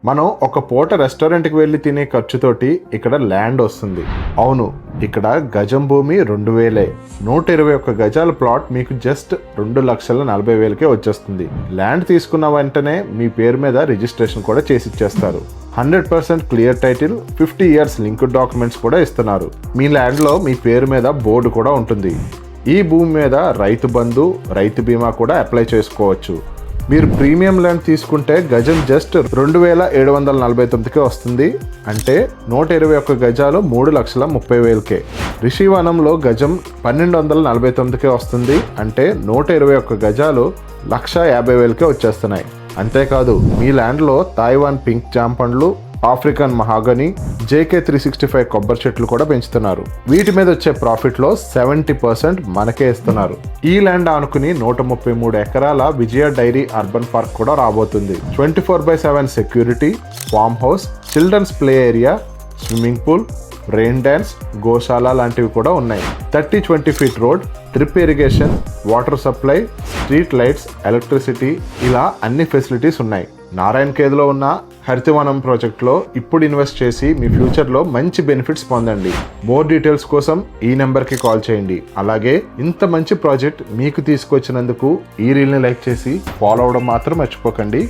మనం ఒక పూట రెస్టారెంట్కి వెళ్ళి తినే ఖర్చుతోటి ఇక్కడ ల్యాండ్ వస్తుంది. అవును, ఇక్కడ గజం భూమి 2000. 121 గజాల ప్లాట్ మీకు జస్ట్ 2,40,000కే వచ్చేస్తుంది. ల్యాండ్ తీసుకున్న వెంటనే మీ పేరు మీద రిజిస్ట్రేషన్ కూడా చేసి ఇచ్చేస్తారు. 100% clear title, 50 years linked documents కూడా ఇస్తున్నారు. మీ ల్యాండ్లో మీ పేరు మీద బోర్డు కూడా ఉంటుంది. ఈ భూమి మీద రైతు బంధు, రైతు బీమా కూడా అప్లై చేసుకోవచ్చు. మీరు ప్రీమియం ల్యాండ్ తీసుకుంటే గజం జస్ట్ 2,749కే వస్తుంది. అంటే 121 గజాలు 3,30,000కే. రిషివనంలో గజం 1,249కే వస్తుంది. అంటే 121 గజాలు 1,50,000కే వచ్చేస్తున్నాయి. అంతేకాదు, మీ ల్యాండ్లో తాయివాన్ పింక్ జామ పండ్లు, ఆఫ్రికన్ మహాగని, JK 365 కొబ్బరి చెట్లు కూడా పెంచుతున్నారు. వీటి మీద వచ్చే ప్రాఫిట్లో 70% మనకే ఇస్తున్నారు. ఈ ల్యాండ్ ఆనుకుని 133 ఎకరాల విజయ డైరీ అర్బన్ పార్క్ కూడా రాబోతుంది. 24/7 security, farmhouse, children's play area, swimming pool, rain dance, గోశాల లాంటివి కూడా ఉన్నాయి. 30-20 feet road, drip irrigation, water supply, street lights, electricity, ఇలా అన్ని ఫెసిలిటీస్ ఉన్నాయి. నారాయణ్ ఖేద్లో ఉన్న హరితవనం ప్రాజెక్ట్లో ఇప్పుడు ఇన్వెస్ట్ చేసి మీ ఫ్యూచర్లో మంచి బెనిఫిట్స్ పొందండి. మోర్ డీటెయిల్స్ కోసం ఈ నెంబర్కి కాల్ చేయండి. అలాగే ఇంత మంచి ప్రాజెక్ట్ మీకు తీసుకొచ్చినందుకు ఈ రీల్ని లైక్ చేసి ఫాలో అవడం మాత్రం మర్చిపోకండి.